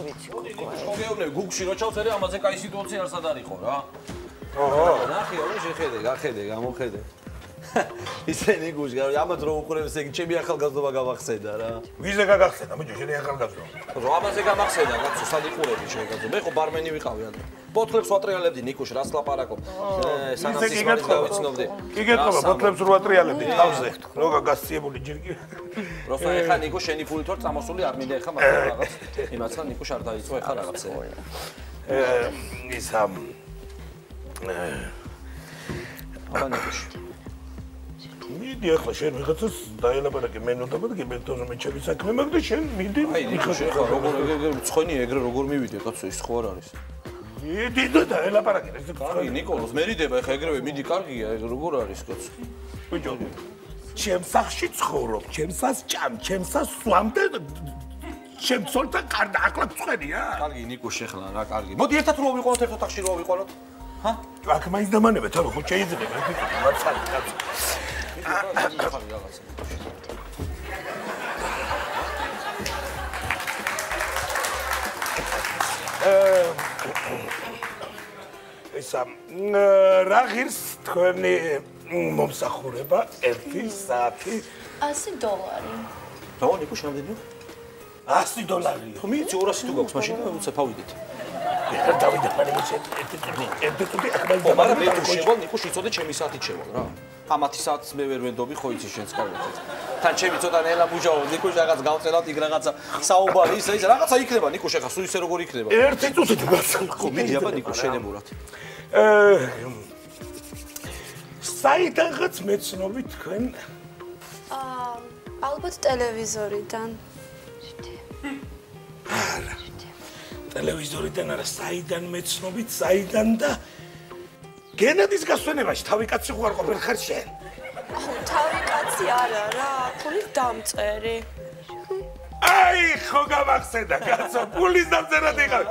ვიცი გოგო. მოგეუბნები გუგლში რო ჩავწერე ამაზე კაი სიტუაცია არსად არისო რა. ნახე, ორი შეხედე, გახედე, გამოხედე. ისენი გუში, ამათ რო უყურებ, ესე იგი ჩემი ახალგაზრდობა გამახსენდა რა. ვიზე გაგახსენა, ბიჭო, შენი ახალგაზრდობა. რო ამაზე გამახსენდა, კაცო, სად იყურები შეგაძო. მე ხო ბარმენი ვიყავი ან. ბოთლებს ვატრიალებდი ნიკუშ, რას ლაპარაკობ. სანამ სისხლის გავიცნობდი. კი გეტყობა, ბოთლებს რო ვატრიალებდი თავზე. რო გაგასწიებული ჯერ კი. როცა ეხა ნიკუშ შენი ფულით ვარ წამოსული არ მინდა ეხა მაგრამ რაღაც. იმაცა ნიკუშ არ დაიწყო ეხა რაღაცა. ისა აბა ნიკუშ მიდი ახლა შენ ვიღაცას დაელაპარაკე მენოდა მაგრამ მეთოზე მე ჩემი საქმე მაგ და შენ მიდი ხა როგორ მცხონი ეგრე როგორ მივიდე კაცო ის ხო არ არის მიდი და დაელაპარაკე ეს კარგი ნიკოლოზ მერიდება ეხა ეგრევე მიდი კარგია ეგ როგორ არის კაცო ბიჭო ჩემ სახში ცხოვრობ ჩემსას ჭამ ჩემსას სვამ და ჩემ ცოლთან კარდა ახლა წვენია კარგი ნიკუშ ეხლა რა კარგი მოდი ერთად რო ვიყავთ ერთ ოთახში რო ვიყავთ ჰა აქ მაინც დამანებეთ არა ხო შეიძლება მაცალი კაცო ისა რა ღირს თქვენი მომსახურება 1 საათი $100 რა ნიკუშ რამდენია $100 ხო მიიწი 200 თუ გაქვს მაშინ და უცებ ავიდეთ დავიდე მაგრამ მე თუ შევალ ნიკუშ იცოდე ჩემი საათით შევალ რა ამათი საათს მე ვერ ვენდობი ხო იცი შენს კარგად თან ჩემი ცოტა ნელა მუჟაო ნიკუშ რაღაც გავწეროთ იქ რაღაცა საუბარი ის რაღაცა იქნება ნიკუშ ახლა სულ ისე როგორ იქნება ერთი წუთით გასულ ხო მიდი აბა ნიკუშ შენებურად საიდანღაც მეცნობი თქვენ ალბათ ტელევიზორიდან არა ტელევიზორიდან არა საიდან მეცნობით საიდან და გენადის გასვენებაში თავი კაცი ხო არ ყოფილ ხარ შენ აუ თავი კაცი არა რა ფულის დამწერი აი ხო გამახსენდა კაცო ფულის დამწერად იყავ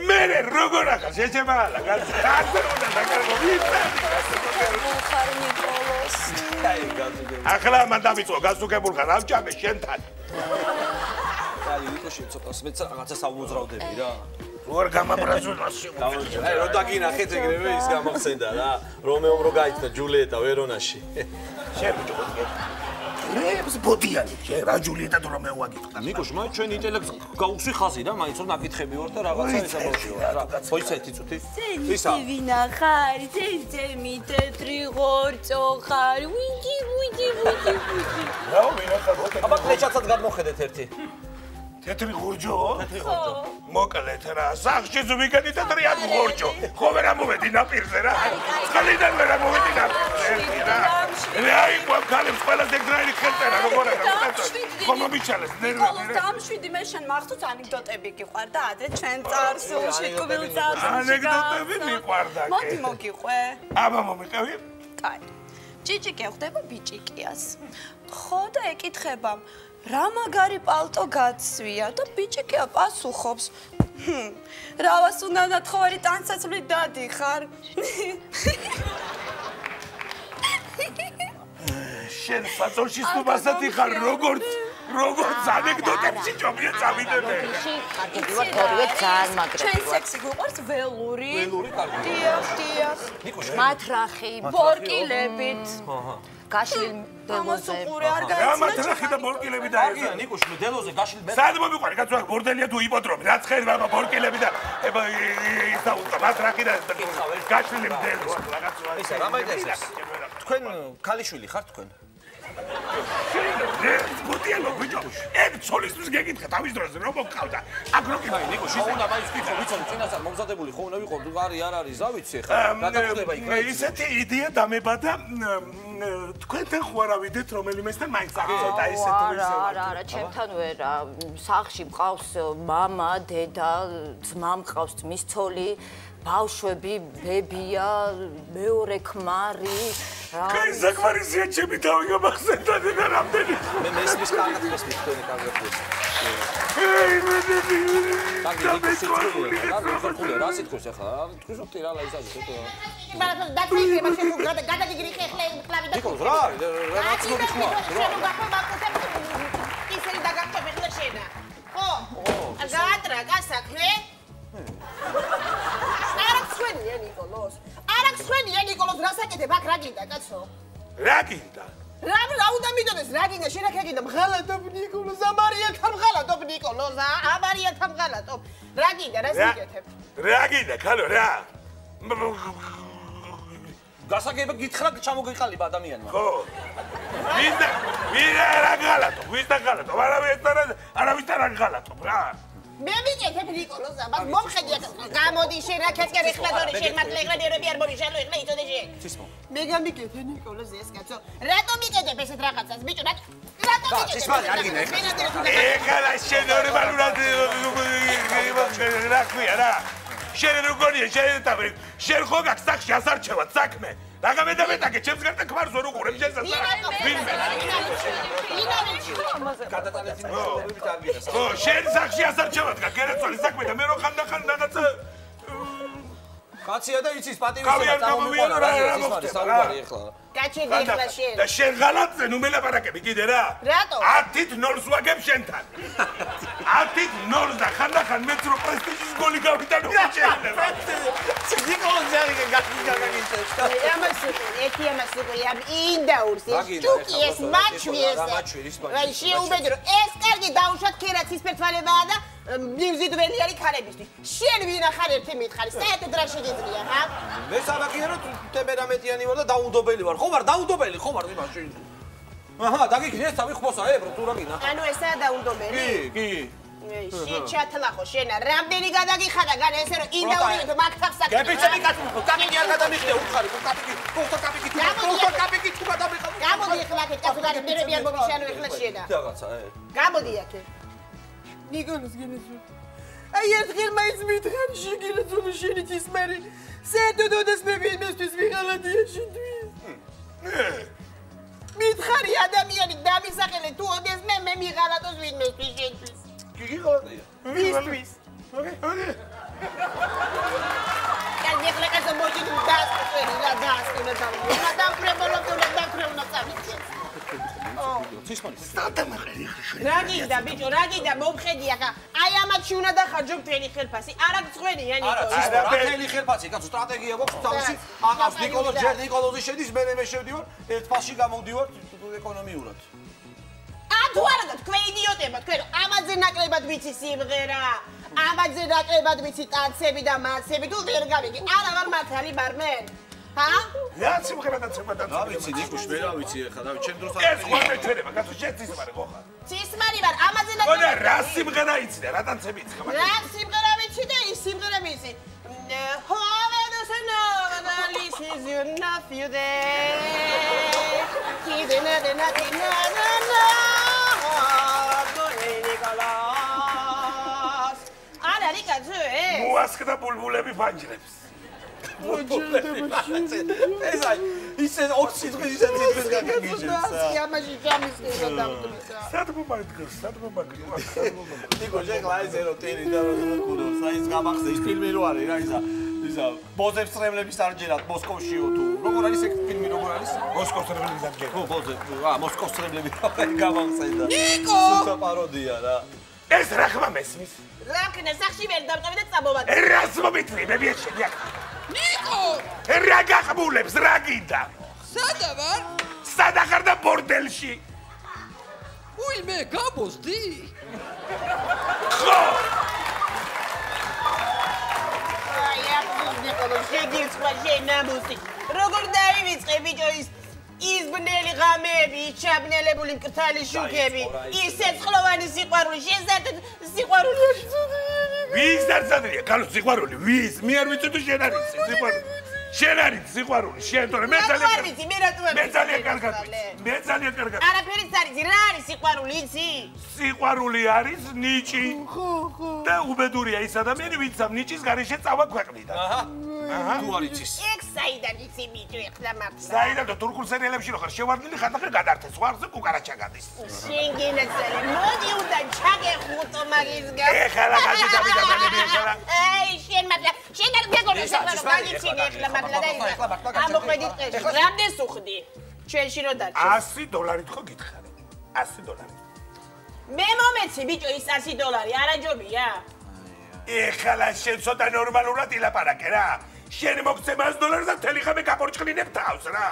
მე როგორ ახალ შეჭებალა კაცო კაცო უნდა დაკარგო ხარ ნიკოლოს აი გაზუგებული ახლა მან დამიწყო გაზუგებულ ხარ ამჭამე შენთან აი ნიკუშ ცოტას მეც რაღაცა საუბრობდები რა როგორ გამაბრაზულაში აი რო დაგინახეთ ეგრევე ის გამახსენდა რა რომეომ რო გაიჩნდა ჯულიეტა ვერონაში შენ რებს ბოდიანი შენ რა ჯულიეტა თუ რომეო აგიტყვა ნიკუშ მაინც ჩვენ ინტელექტს გაუხსვი ხაზი და მაინც რომ ნაკითხები ვარ და რაღაცა ისა ბავშვი ვარ რა ხო ისეთი წუთი ისა ვინახარ ძემი თეთრი ღორწო ხარ ვიჯი რა ვინახარ აბა კლეჩაცაც გამოხედეთ ერთი თეთრი ღურჯო მოკლედ რა სახში ზვიგანი თეთრი ან ღურჯო ხო ვერ ამოვედი ნაპირზე რა წყლიდან ვერ ამოვედი ნაპირზე რა აი ყველგან ყველაზე გრაინი ხელწერა როგორ არა ხო მომიჩალეს ნიკოლოს დამშვიდი მე შენ მახსოვს ანეკდოტები გიყვარდა ადრე ჩვენ წარსულში კუბილწარსულში ანეკდოტები მიყვარდა მოდი მოგიყვე აბა მომიყევი კაი ჭიჭიკე ხვდება ბიჭიკიას ხო და ეკითხება რა მაგარი პალტო გაცვია და ბიჭიკია პასუხობს რავას უნდა ნათხოვარი ტანსაცმლით დადიხარ შენ საწოლში სტუმარსათი ხარ როგორც ანეკდოტებში ჭობია წავიდები კარგივარ თორე ძალიან მაგრები ჩვენ სექსი გვიყვარს ველური კარგი დიახ ნიკუშ მატრახი ბორკილებით გაშლილ დელოზე არ რა გაიცნო მატრახი და ბორკილები და კარგია ნიკუშ მე დელოზე გაშლილ მე სად მომიყვარი კაცო აქ ბორდელია თუ იპოდრომი რაც ხერი ბაბა ბორკილები და ება ისა უთა მატრახი და გაშლილი დელო რაღაცა ისა რა მაინდა ეს თქვენ ქალიშვილი ხართ თქვენ ბოდიალო ბიჭო ეგ ცოლისთვის გეკითხა თავის დროზე რომ მოგყავდა აქ რო კი ნიკუშ ის უნდა მაინც ვთქო ვიცოდი წინასწარ მომზადებული ხო უნდა ვიყო არის არ არის რა ვიცი ხა რა დაგხვდება იქ ისეთი იდეა დამებადა თქვენთან ხო არ ავიდეთ რომელიმესთან მაინც აღწევთ აი ესეთ არა ჩემთან ვერა სახლში მყავს მამა დედა ძმა მყავს ძმის ცოლი ბავშვები ბებია მეორე ქმარი კაი საქმარისია ჩემი თავი გამახსენდა და რამდენი მე მესმის კარგად მესმის თქვენი კარგად მესმის რა სიტყვის ახლა თქვენ ვთქვი რა ლაიზაჟი ხო მაგრამ დაწესება შენ გადაგიგრიხე ხლე კლავი და ნიკოლოზ რა ცნობი ხმა შენ გახო მაგოთე ისერი დაგახტები და შენა ხო გაატრაკა საქმე? არ ხვენია ნიკოლოს. არ ხვენია ნიკოლოს რა საკეთებ აქ რა გინდა კაცო? რა გინდა? რა უნდა მიდოდეს რა გინდა შენ აქ გინდა მღალატობ ნიკოლოს ამარიელთან მღალატობ ნიკოლოს ამარიელთან მღალატობ რა გინდა რა სიკეთებ? რა გინდა ხალო რა? გასაგება გითხრა ჩამოგიყალიბა ადამიანმა. ხო. ვინ რა გალატო? ვინ და გალატო? არავისთან არ გალატო რა. მე მიგეთებ ნიკოლოს ამას მომხედი გამოდი შენ რა ქეთკერ ეხლა დორი შენ მატლეგრადიერები არ მომიშალო ეხლა იწოდე შენ. ცისმო. მე გამიგეთე ნიკოლოს ეს კაცო. რატომ მიგეთებ ესეთ რაღაცას ბიჭო რატომ მიგეთებ? ცისმალი არ გინდა ეხლა შენ ნორმალურად რა ქვია რა? შენ როგორია შენ თავი შენ ხო გაქვს სახში ასარჩევად საქმე რა გამედამეტაკე ჩემს გარდა ქმარს ვერ უყურებ შენს ვინმე გადატანეთი მეუბნებით არ გინდა ხო შენ სახში ასარჩევად გაგერაცვალი საქმე და მე რო ხანდახან რაღაცა კაცია და იცის პატივისცემა წამომიყვანა რა ცისმალი საუბარი ეხლა გაჩერდი ეხლა შენ და შენ ღალატზე ნუ მელაპარაკები კიდე რა რატო 10-ით 0-ს ვაგებ შენთან 10-ით 0-ს და ხანდახან მეც რო პრესტიჟის გოლი გავიტანო შეიძლება ნიკოლოს ზარიგე გაგინჩეს ამას ერთი ამას უკვე ამ ინდაურს ეს ჭუკი ეს მაჩვი ეს რა შეუბედრო ეს კარგი დაუშვათ ქერაც ისპერტვალებაა და მივზიდველი არის ქალებისთვის შენ ვინ ახარ ერთი მითხარი საერთოდ რა შეგიძლია ხა მე საბაგია რომ ტემპერამენტიანი ვარ და დაუნდობელი ვარ ხო ვარ დაუნდობელი ხო ვარ იმაში აჰა დაგიქნიეს თავი ხმოსა ებრო თუ რა გინა ანუ ესაა დაუნდობელი კი შენ ჩათლახო შენა რამდენი გადაგიხადა გან ესე რომ ინდაური მაგთახ საქმე გეპიცები კაცო კაპიკი არ გადამიხდე უხარი კაპიკი თუ გადამიხდე გამოდი ეხლა აქ კაცო გადაგდერები არ მომიშანო ეხლა შენა რაღაცა გამოდი აქ ნიკოლოს გენეძო აი ერთხელ მაინც მითხარი შეგინეძო შენი ცისმარი საერთოდაც მე მისთვის ვიღალადია შენთვის მითხარი ადამიანი დამისახელე თუ ოდეს მე მიღალატოს ვინმესთვის შენთვის გიგიღალადია ვისთვის კარგი ეხლა კაცო მოდი დასწრები რა დასწრები და დამფრებოლა წამიწეს ცისმალი სადამაყერი ხშე რა გინდა ბიჭო რა გინდა მომხედი ახლა აი ამათში უნდა დახარჯო მთელი ხელფასი არა გწყვენია ნიკოლო არა მთელი ხელფასი კაცო სტრატეგია გვაქვს თავისი აკავს ნიკოლოს ჯერ ნიკოლოზი შედის მე შევდივარ ერთ ფასში გამოვდივარ ეკონომიურად თუ არა და თქვენ იდიოტებო თქვენ ამაზე ნაკლებად ვიცი სიმღერა ამაზე ნაკლებად ვიცი ტანცები და მაცები თუ ვერ გავიგე არა ვარ მათალი ბარმენ ჰა რა სიმღერა და ცება და რა ვიცი ნიკუშ მე რა ვიცი ახლა და ჩემ დროს ეს ხო მეჩერება კაცო შენ ცისმარი ხო ხარ ცისმარი ვარ ამაზე ხო და რა სიმღერა იცი და რა ტანცები იცი ხა რა სიმღერა ვიცი და ის სიმღერა ვიცი However, no, this is your nephew there. He's in it, and nothing, no. Არა, რიკაცო, მოასკდა ბულბულები ფანჯრებს. ესა ისე 20 დღის ისე ძიძს გაგიგიჟებს. ამაში ჯამისკენ დავდროს. სად მომაგდოს, სად მომაგდოს. ნიკო ჟეკლაიზე რო ტერი და რო გულობს, აი ეს გამახსე ის ფილმი რო არის რა ისა ბოზებს წრებლების არჯერად მოსკოვშიო თუ როგორ არის ეს ფილმი როგორ არის? მოსკოვს წრებლების არჯერად. ხო ბოზებს, მოსკოვს წრებლები გამახსენდა. ნიკო! სულთა პაროდია რა. ეს რა ხმა მესმის? ლაკნე სახში ვერ დამყევი და წამოვადი. რას მომიტყვი მე მიეშენი აქ. ნიკო! რა გახმულებს რა გინდა? სადა ვარ? სადა ხარ და ბორდელში? უი მე გაბოსდი? ხო! აი აბუ ნიკოლო შეგირცხვა შენამუსი. როგორ დაივიწყე ბიჭო ის ბნელი ღამეები, ჩაბნელებული მკრთალი შუქები, ის ცეცხლოვანი სიყვარული, შეზარდ სიყვარული არ ცოდია. ვის დარწადია? კალო სიყვარული, ვის? მე არ ვიცი თუ შენ არის სიყვარული. შენ არის სიყვარული, შენ თორე მე ძალიან კარგად ვიცი. მე ძალიან კარგად ვიცი. მე ძალიან კარგად. არაფერიც არ იცი, რა არის სიყვარული, იცი? სიყვარული არის ნიჭი. ხო. და უბედურია ის ადამიანი, ვინც ამ ნიჭის გარეშე წავა ქვეყნიდან. აჰა. თუ არ იცის. ეგ საიდან იცი ბიჭო ეხლა მართლა. საიდან და თურქულ სერიალებში რო ხარ შევარდნილი ხანდახან გადართეს, ვარზე კუკარაჩა გადის. შენ გინაცელი, მოდი უნდა ჩაგეხუტო მაგისგან. ეხლა კაცი დამიდაბანები ეხლა. აი შენ მართლა, შენ არ გეგონეს ეხლა რომ გაგიცინე ეხლა მართლა და ამოყვედით ყეში. რამდენს უხდი? ჩვენში რო დარჩეს. $100 ხო გითხარი? $100. მე მომეცი ბიჭო ის $100 არაჯობია. ეხლა შენ ცოტა ნორმალურად ილაპარაკე რა. შენ მოგცე $100 და მთელი ხამე გაპორჭყლინებ თავს რა.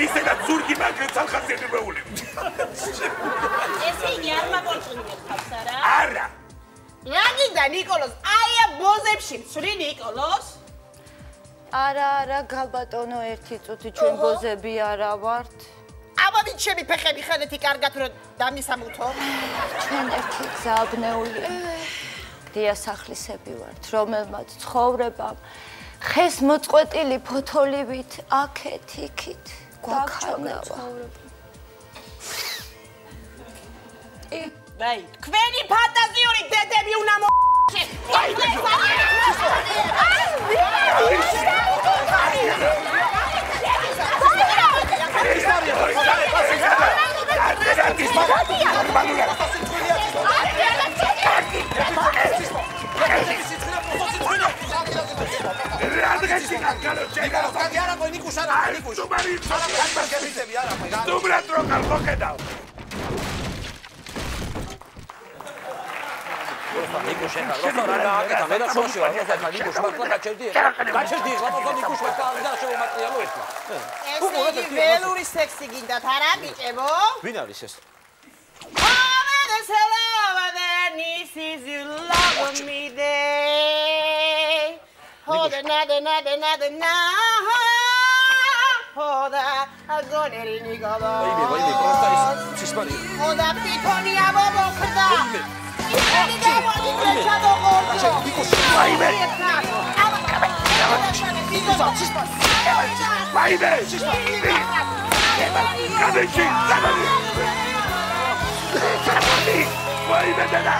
ისედაც ზურგი მაგრებს ალხაზები მეული. ესე იგი არ მაპორჭყლინებ თავს არა? არა. რა გინდა ნიკოლოს? აი ბოზებში ვცვლი ნიკოლოს? არა, გალბატონო, ერთი წუთი ჩვენ ბოზები არა ვართ. აბა ვინ ჩემი ფეხები ხანეთი კარგად რომ დამისამუთო? ჩვენ ერთი გზააბნეული დიასახლისები ვართ, რომელმაც ცხოვრებამ ხეს მოწყვეტილი ფოთოლივით აქეთ იქით გვაქანავა. აი, თქვენი ფანტაზიური დედები უნდა ველური სექსი გინდათ არა ბიჭებო? ვინ არის ეს? Hold another Hold agoneri Nikolos. ვაიმე, პროსტა ის ცისპარი. Hold პითონია მომხრდა. ისეთი გამოდი ჩადოყორდა. ვაიმე. ვაიმე. კადეჩი, კადეჩი. ვაიმე და.